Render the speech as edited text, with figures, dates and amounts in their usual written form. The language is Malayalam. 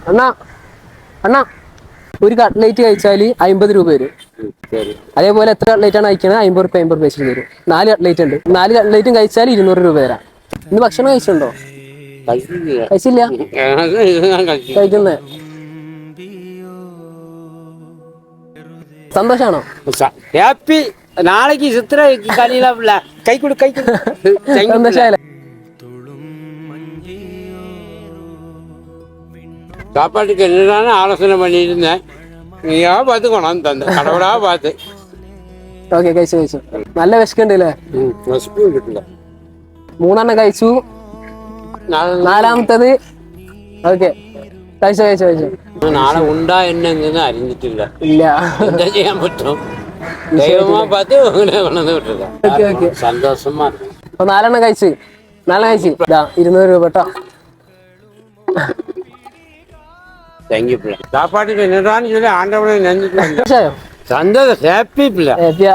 അണ്ണാ അണ്ണാ ഒരു കട്ട്ലേറ്റ് കഴിച്ചാൽ 50 രൂപ വരും. അതേപോലെ എത്ര കട്ട്ലേറ്റ് ആണ് കഴിക്കണത് 50 പൈസ വരും. 4 കട്ട്ലേറ്റ് ഉണ്ട്. 4 കട്ട്ലേറ്റും കഴിച്ചാൽ 200 രൂപ തരാം. ഇന്ന് ഭക്ഷണം കഴിച്ചിട്ടുണ്ടോ? കഴിച്ചില്ല. കഴിക്കുന്നേ സന്തോഷാണോ? ഹാപ്പി. நாளைக்கு சித்திரை கலியில கை கொடு கை கொடு. സന്തോഷായല്ലേ? சாப்பாட்டுக்கு என்னதானே ஆலோசனை பண்ணிட்டு இருந்தேன். നീയാ பார்த்து കൊണ്ടാന്ന് തന്നെ കടവടാ பார்த்து. ഓക്കെ കഴിച്ചു. നല്ല വിശക്കുണ്ട് അല്ലേ? കിട്ടില്ല. 3 എണ്ണം കഴിച്ചു. 4ാമത്തത് ഓക്കെ കഴിച്ചു. നാളെ ഉണ്ടാ എന്നെങ്ങനെ അറിഞ്ഞിട്ടില്ല. ഇല്ല. എന്താ ചെയ്യാൻ പറ്റും? ദൈവമാ பார்த்து കൊണ്ടുവന്ന് വിട്ടില്ല. സന്തോഷമാ. അപ്പൊ 4 എണ്ണം കഴിച്ചു. 200 രൂപ കേട്ടോ. தேங்க்யூ பிள்ளை. சாப்பாட்டுக்கு என்னதான் சொல்லி ஆண்டவனை நினைச்சிட்டு സന്തോഷായോ? சந்தோஷம். ஹாப்பி பிள்ளை. ഹാപ്പിയാ.